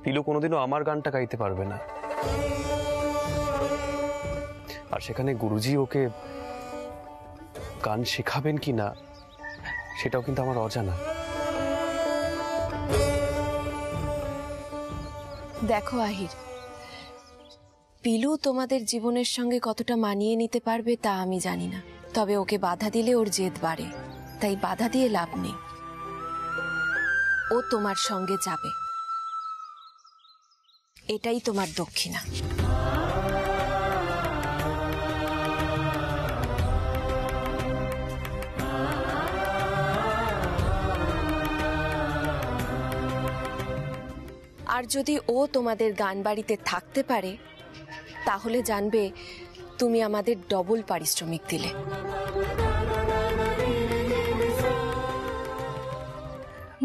পিলু কোনোদিনও আমার গানটা গাইতে পারবে না। আর সেখানে গুরুজি ওকে গান শেখাবেন কি না সেটাও কিন্তু আমার অজানা। দেখো আহির, পিলু তোমাদের জীবনের সঙ্গে কতটা মানিয়ে নিতে পারবে তা আমি জানি না, তবে ওকে বাধা দিলে ওর জেদ বাড়ে, তাই বাধা দিয়ে লাভ নেই। ও তোমার সঙ্গে যাবে, এটাই তোমার দক্ষিণা। আর যদি ও তোমাদের গান বাড়িতে থাকতে পারে তাহলে জানবে তুমি আমাদের ডবল পারিশ্রমিক দিলে।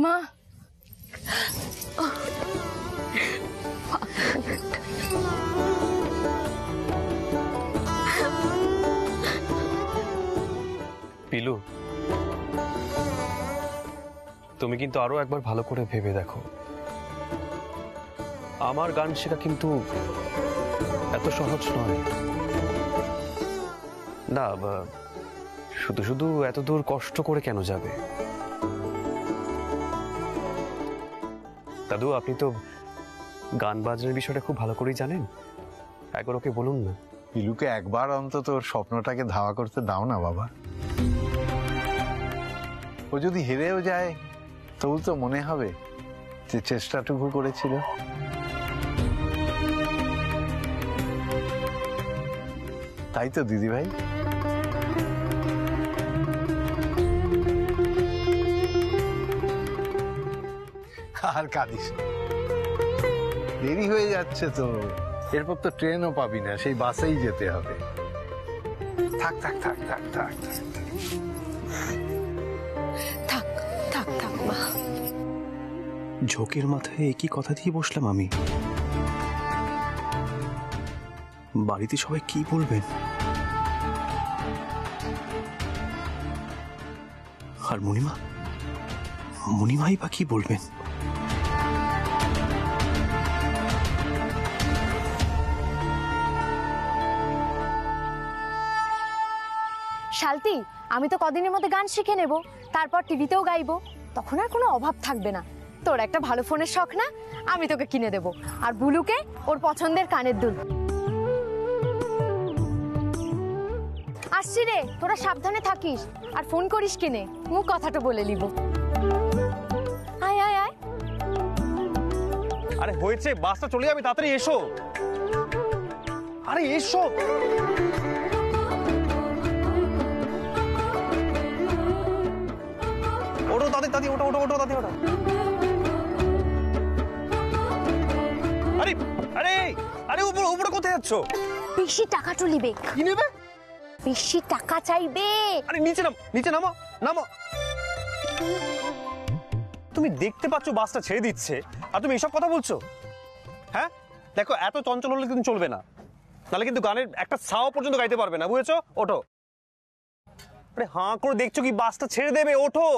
মা, পিলু, তুমি কিন্তু আরো একবার ভালো করে ভেবে দেখো, আমার গান শেখা কিন্তু এত সহজ নয়। না, শুধু শুধু এত দূর কষ্ট করে কেন যাবে? দাদু, আপনি তো গান বাজনার বিষয়টা খুব ভালো করেই জানেন, একবার ওকে বলুন না। পিলুকে একবার অন্তত ওর স্বপ্নটাকে ধাওয়া করতে দাও না বাবা। ও যদি হেরেও যায় তবু তো মনে হবে যে চেষ্টাটুকু করেছিল। তাই তো দিদি ভাই? আর কাঁদিস, দেরি হয়ে যাচ্ছে তো, এরপর তো ট্রেনও পাবি না, সেই বাসেই যেতে হবে। থাক থাক থাক থাক থাক থাক থাক থাক মা। ঝোঁকের মাথায় একই কথা দিয়ে বসলাম আমি। বাড়িতে সবাই কি বলবেন, আর মণিমাই বা কি বলবেন? শালতি, আমি তো কদিনের মধ্যে গান শিখে নেব, তারপর টিভিতেও গাইবো, তখন আর কোনো অভাব থাকবে না। তোর একটা ভালো ফোনের শখ না, আমি তোকে কিনে দেব, আর বুলুকে ওর পছন্দের কানের দুল। আসছি রে, তোরা সাবধানে থাকিস, আর ফোন করিস কিনে, মুখ কথাটা বলে নিব। আয় আয় আয়। আরে হয়েছে, বাসটা চলে যাবে, তাড়াতাড়ি এসো। আরে এসো। ওটো দাদি, দাদি ওটো ওটো ওটো দাদি ওটো। আরে আরে আরে উপরে উপরে কোথায় যাচ্ছ? বেশি টাকা তো নিবে। কি নেবে? বেশি টাকা চাইবে। আরে নিচে নাম, নিচে নামো নামো। তুমি দেখতে পাচ্ছ বাসটা ছেড়ে দিচ্ছে আর তুমি এসব কথা বলছো? হ্যাঁ দেখো, এত চঞ্চল হলে কিন্তু চলবে না, তাহলে কিন্তু গানের একটা সাও পর্যন্ত গাইতে পারবে না, বুঝেছো? ওঠো। আরে হাঁ করে দেখছো কি? বাসটা ছেড়ে দেবে, ওঠো।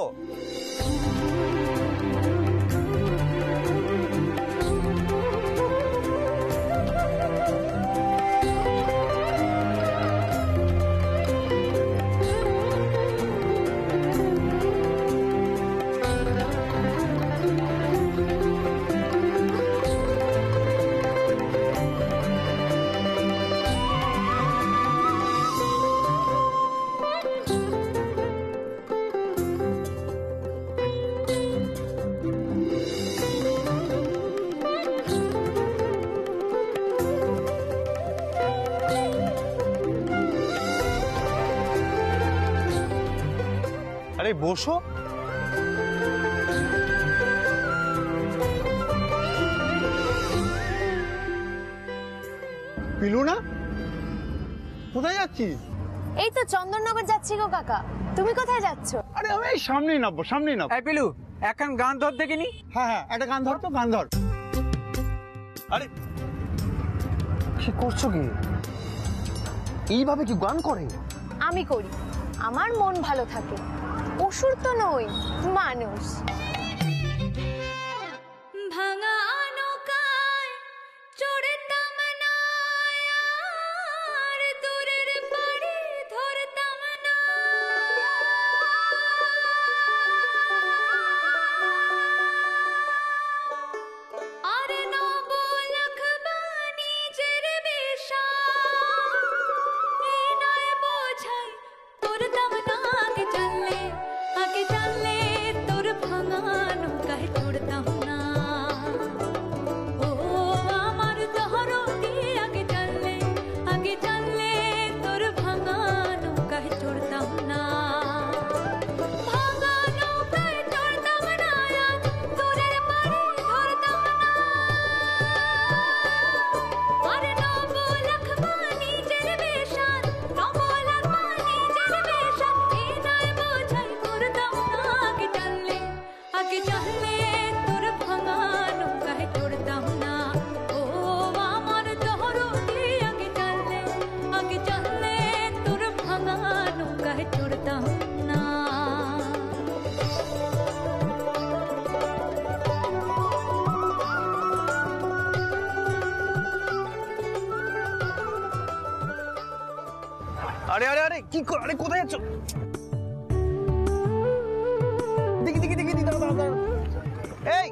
আরে বসো। পিলু না, কোথায় যাচ্ছিস? এই তো চন্দননগর যাচ্ছি গো কাকা, তুমি কোথায় যাচ্ছ? আরে আমি এই সামনেই নামবো, সামনেই নামবো। এই পিলু, এখন গান ধর দেখিনি? হ্যাঁ হ্যাঁ, একটা গান ধর তো, গান ধর। আরে কি করছো কি? এইভাবে কি গান করে? আমি করি, আমার মন ভালো থাকে। অসুর তো নই, মানুষ। ভাঙা নৌকা আরে আরে আরে আরে কোথায় যাচ্ছ? দেখি দেখি দেখি দাঁড়া দাঁড়া। এই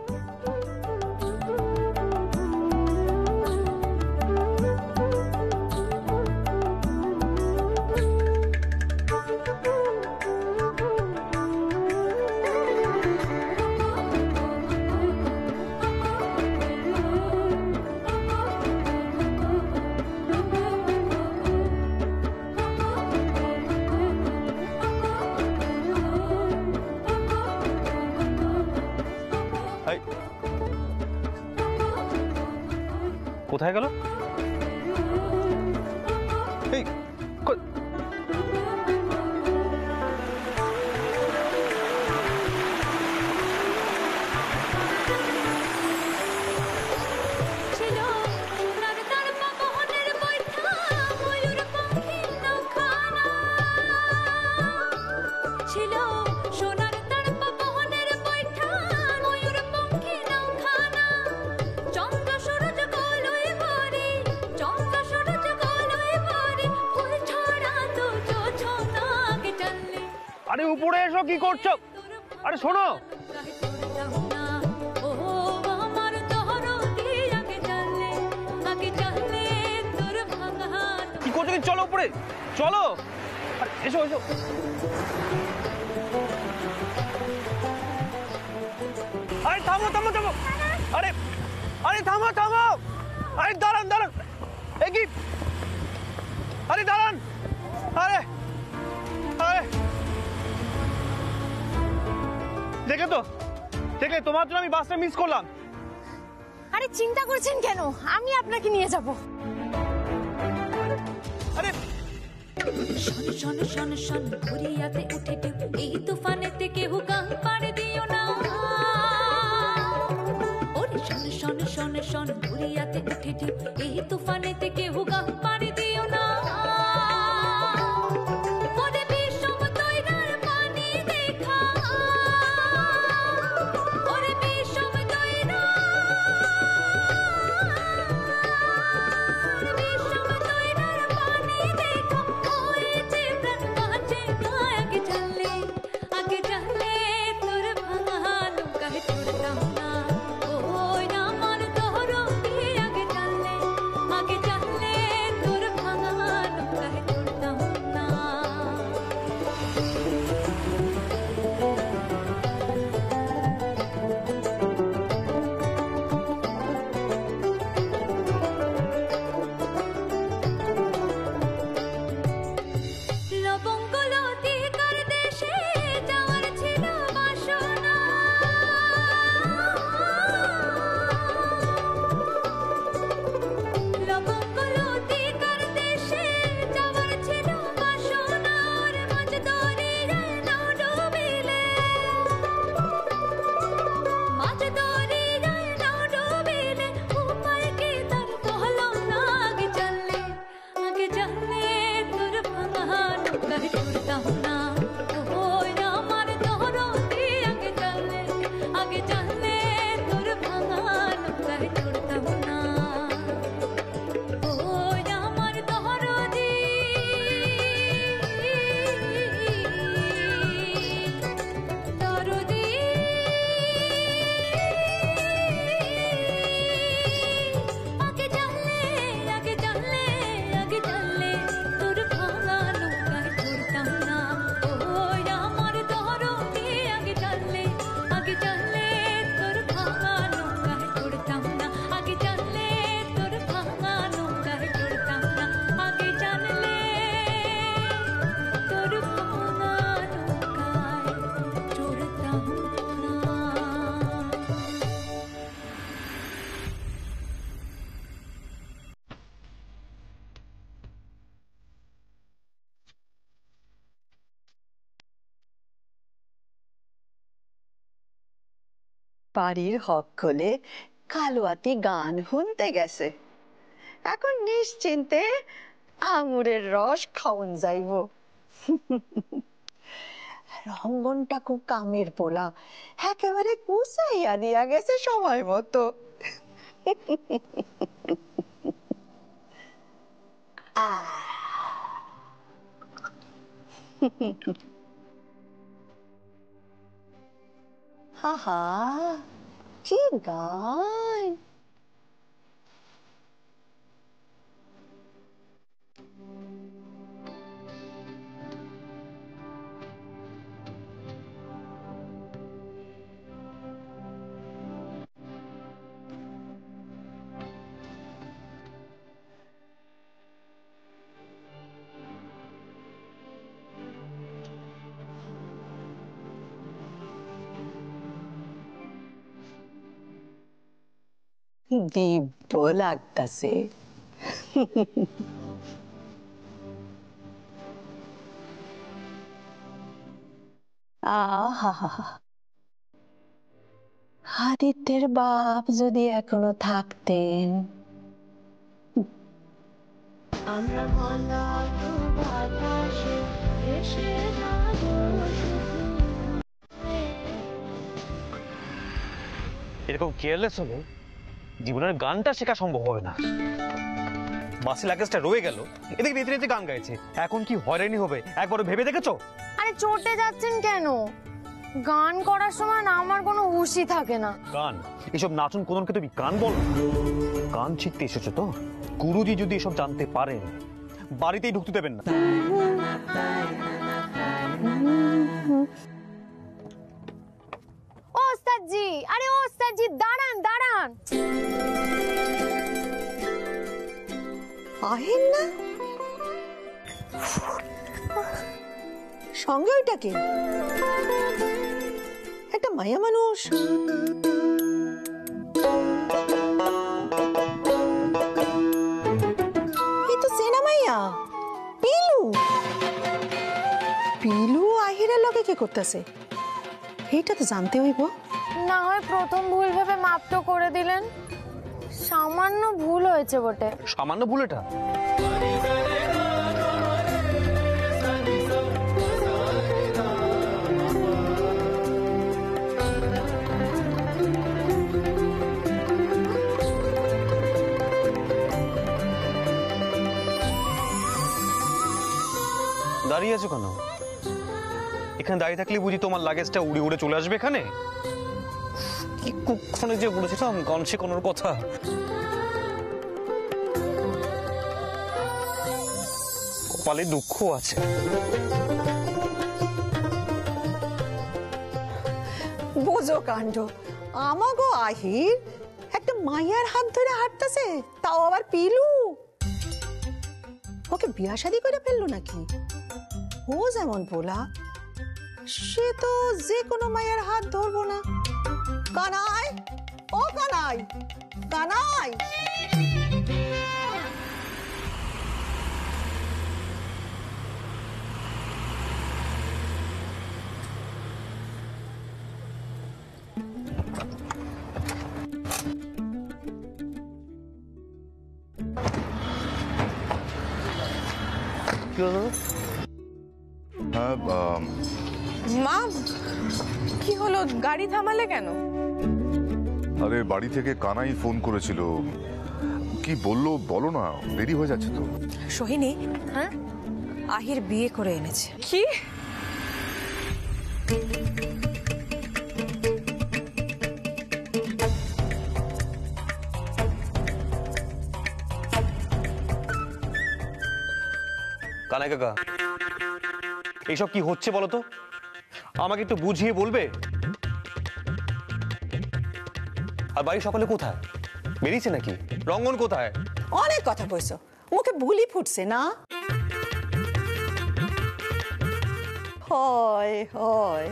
কোথায় গেল? এই আরে উপরে এসো, কি করছো? আরে শোনো, কি করছো? চলো উপরে চলো, এসো এসো। আরে থামো থামো থামো, আরে আরে থামো থামো, আরে দাঁড়ান দাঁড়ান, কি আরে দাঁড়ান, আরে আরে দেখলে তোমার জন্য আমি বাসটা মিস করলাম। আরে চিন্তা করছেন কেন, আমি আপনাকে নিয়ে যাব। আরে শন শন শন শন ঘুরিয়াতে উঠে এই তুফানেতে কেউ গান পাড়ে দিও না। ওরে শন শন শন শন ঘুরিয়াতে উঠে এই তুফানেতে কেউ গান পাড়ে দিও না। বাড়ির হক খোলে কালুয়াতি গান শুনতে গেছে, এখন নিশ্চিন্তে আঙুরের রস খাওন যাইব। রঙ্গনটা খুব কামের পোলা, একেবারে কুচাইয়া দিয়া গেছে সময় মতো। আহা কি গান! দিব্য লাগতাছে। আহা, আদিত্যের বাপ যদি এখনো থাকতেন। আমরা এরকম কেয়ারলেস হলে জীবনের গানটা শেখা সম্ভব হবে না। বাসি লাগেজটা রয়ে গেল, এদিকে রেতে রেতে গান গাইছে, এখন কি হয়রানি হবে একবার ভেবে দেখেছো? আরে চটে যাচ্ছেন কেন? গান করার সময় না আমার কোনো হুঁশই থাকে না। গান, এসব নাচন কোদনকে তুমি গান বলো? গান শিখতে এসেছো তো? গুরুজি যদি এসব জানতে পারেন বাড়িতেই ঢুকতে দেবেন না। ও ওস্তাদজি, আরে ও ওস্তাদজি, দাঁড়ান দাঁড়ান। আহিন না সঙ্গে ওইটাকে একটা মায়া মানুষ। এই তো সেনা মাইয়া পিলু। পিলু আহিরের লগে কি করতেছে এইটা তো জানতে হইব। না হয় প্রথম ভুল ভেবে মাপ তো করে দিলেন, সামান্য ভুল হয়েছে বটে। সামান্য ভুল এটা? দাঁড়িয়ে আছো কেন? এখানে দাঁড়িয়ে থাকলে বুঝি তোমার লাগেজটা উড়ে উড়ে চলে আসবে এখানে? কি কুক্ষণে যে বলেছিলাম গান শেখানোর কথা। কপালে দুঃখ আছে। বোঝো কাণ্ড, আমাগো আহির একটা মাইয়ার হাত ধরে হাঁটতেছে, তাও আবার পিলু। ওকে বিয়া শাদী করে ফেললো নাকি? ও যেমন বলা, সে তো যে কোনো মায়ের হাত ধরবো না। কানাই, ও কানাই, কানাই। মা, কি হলো? গাড়ি থামালে কেন? আরে বাড়ি থেকে কানাই ফোন করেছিল, কি বললো বলো না, দেরি হয়ে যাচ্ছে তো। সোহিনী, হ্যাঁ, আহির বিয়ে করে এনেছে। কি? কানাই কাকা, এইসব কি হচ্ছে বলো তো? আমাকে একটু বুঝিয়ে বলবে? আর বাড়ির সকালে কোথায়? বেরিয়েছে নাকি? রঙ্গন কোথায়? অনেক কথা কইছো, মুখে বুলি ফুটছে না? হয় হয়,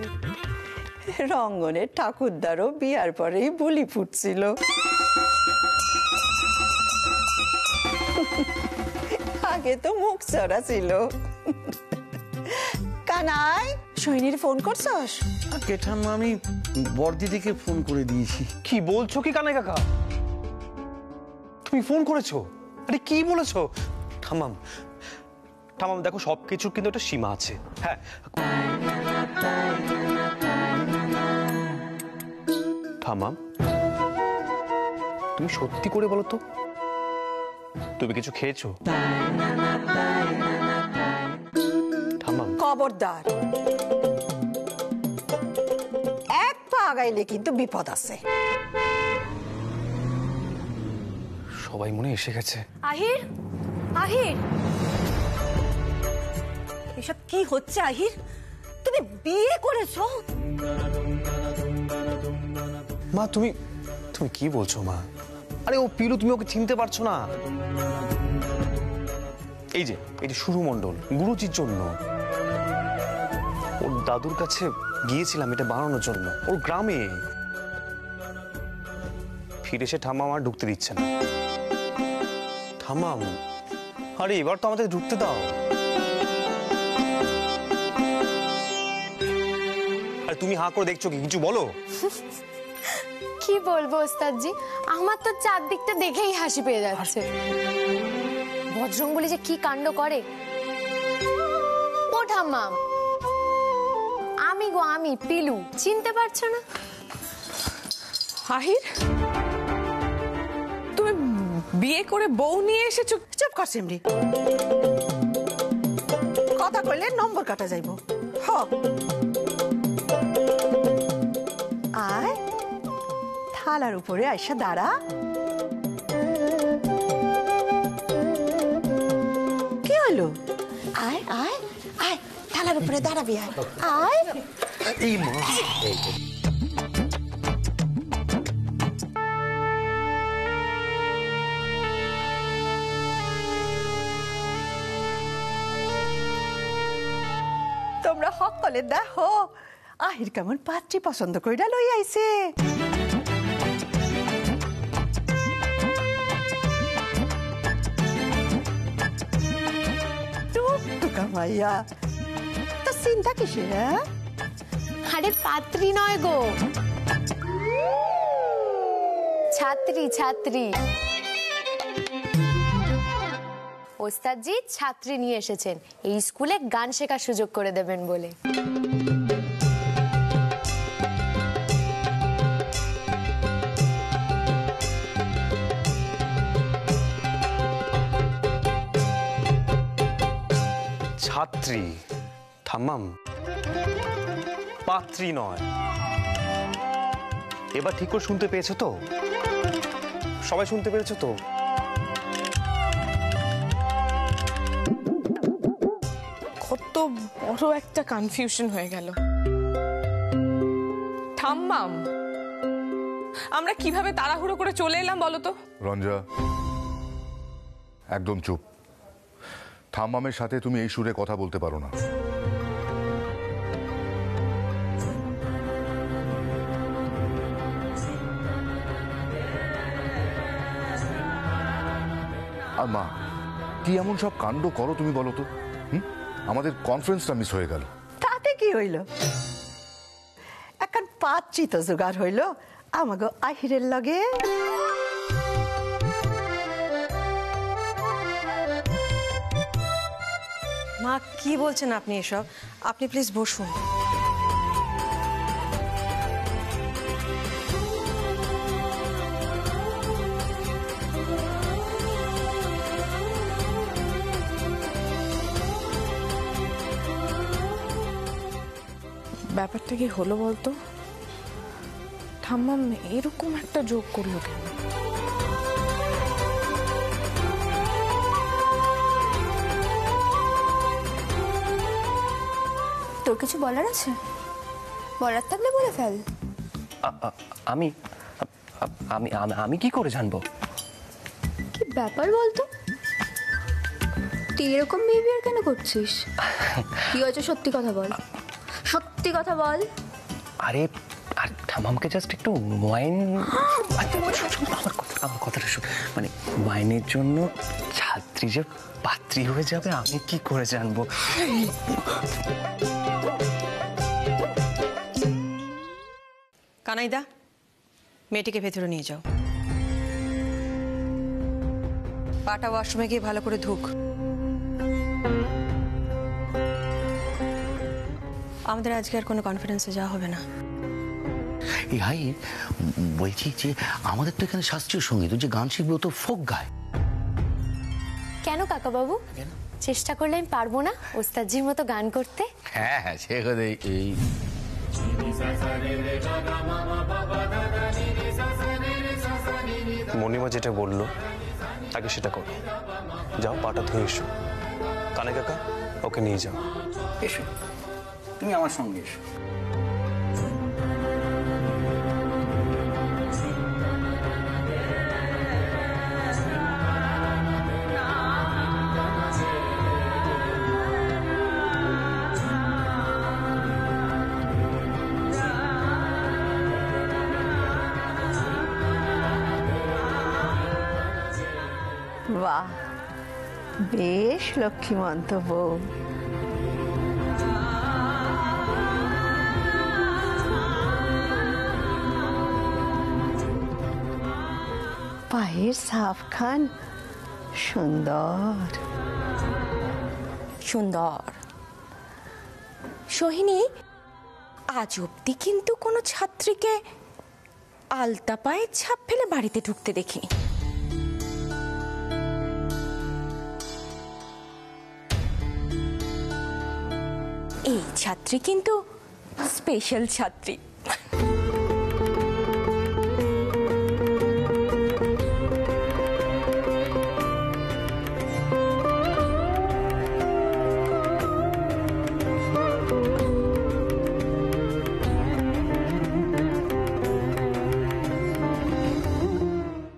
রঙ্গনের ঠাকুরদারও বিয়ার পরেই বুলি ফুটছিল। আগে তো মুখ চড়া ছিল। কানাই, সোহিনীর ফোন করছস? ঠাম্মা, আমি বড়দিদিকে ফোন করে দিয়েছি। কি বলছো কি কানাই কাকা? তুমি ফোন করেছো? আরে কি বলেছো? থামাম থামাম, দেখো সবকিছুর কিন্তু একটা সীমা আছে। হ্যাঁ, থামাম, তুমি সত্যি করে বলো তো, তুমি কিছু খেয়েছো? থামাম। খবরদার, এক পা আগাইলে কিন্তু বিপদ আছে। সবাই মনে এসে গেছে। আহির, আহির, এসব কি হচ্ছে আহির? তুমি বিয়ে করেছো? মা তুমি তুমি কি বলছো মা? আরে ও পিলু, তুমি ওকে চিনতে পারছো না? এই যে সুরু মণ্ডল, গুরুজির জন্য। ওর দাদুর কাছে গিয়েছিলাম এটা বানানোর জন্য, ওর গ্রামে। ফিরে এসে ঠাম্মা আমার ঢুকতে দিচ্ছে না। ঠাম্মাম, আরে এবার তো আমাদের ঢুকতে দাও। আরে তুমি হাঁ করে দেখছো কি? কিছু বলো। কি বলবো ওস্তাদজি, আমার তো চারদিকটা দেখেই হাসি পেয়ে যাচ্ছে। বজরঙ্গলি যে কি কাণ্ড করে। ও ঠাম্মা, আমি গো, আমি পিলু, চিনতে পারছো না? আহির, তুমি বিয়ে করে বউ নিয়ে এসেছো? চুপ কর সিমরি, কথা কইলে নম্বর কাটা যাইব। হ, আয় থালার উপরে আইসা দাঁড়া। কি হলো? আয় আয় আয়, থালার উপরে দাঁড়াবি। আয় আয়। এই মা, তোমরা সকলে দেখো আহির কেমন পাত্রী পছন্দ কইরা লই আইছে। টুকটুকা মাইয়া, তো চিন্তা কিসের? আরে পাত্রী নয় গো, ছাত্রী, ছাত্রী। ওস্তাদজি ছাত্রী নিয়ে এসেছেন এই স্কুলে গান শেখার সুযোগ করে দেবেন বলে। ছাত্রী? ঠাম্মাম, পাত্রী নয়। এবার ঠিক করে শুনতে পেয়েছো তো? সবাই শুনতে পেরেছো তো? কত বড় একটা কনফিউশন হয়ে গেল। ঠাম্মাম, আমরা কিভাবে তাড়াহুড়ো করে চলে এলাম বলো তো? রঞ্জা, একদম চুপ। ঠাম্মামের সাথে তুমি এই সুরে কথা বলতে পারো না। আর মা, কি এমন সব কাণ্ড করো তুমি বলো তো? আমাদের কনফারেন্সটা মিস হয়ে গেল। তাতে কি হইল? এখন পাত্রী তো জোগাড় হইল আমাগো আহিরের লগে। মা, কি বলছেন আপনি এসব? আপনি প্লিজ বসুন। ব্যাপারটা কি হলো বলতো? ঠাম্মাম এরকম একটা যোগ করলো কেন? তোর কিছু বলার আছে? বলার থাকলে বলে ফেল। আমি আমি আমি কি করে জানবো? কি ব্যাপার বলতো? তুই এরকম বিহেভিয়ার কেন করছিস? কি হয়েছে সত্যি কথা বল, সত্যি কথা বল। আরে আর ঠাম্মামকে জাস্ট একটু ওয়াইন, আমার কথাটা শুন। মানে ওয়াইনের জন্য ছাত্রী যে পাত্রী হয়ে যাবে আমি কি করে জানবো? কানাইদা, মেয়েটিকে ভেতরে নিয়ে যাও। পাটা ওয়াশরুমে গিয়ে ভালো করে ধুক। আমাদের আজকে আর কোনো কনফারেন্সে যাওয়া হবে না। এই হাই, বলছি যে আমাদের তো এখানে শাস্ত্রীয় সঙ্গীত, যে গান শিখবে ও তো ফোক গায়। কেন কাকা বাবু? চেষ্টা করলে আমি পারবো না ওস্তাদজির মতো গান করতে? হ্যাঁ হ্যাঁ, সে কথা এই মণিমা যেটা বললো আগে সেটা করো। যাও, পাটা ধুয়ে এসো। কানে কাকা, ওকে নিয়ে যাও। এসো, তুমি আমার সঙ্গে এসো। বাহ, বেশ লক্ষ্মীমন্ত বউ। পায়ের সাফ খান সুন্দর সুন্দর। সোহিনী, আজ অব্দি কিন্তু কোনো ছাত্রীকে আলতা পায়ের ছাপ ফেলে বাড়িতে ঢুকতে দেখিনি। এই ছাত্রী কিন্তু স্পেশাল ছাত্রী।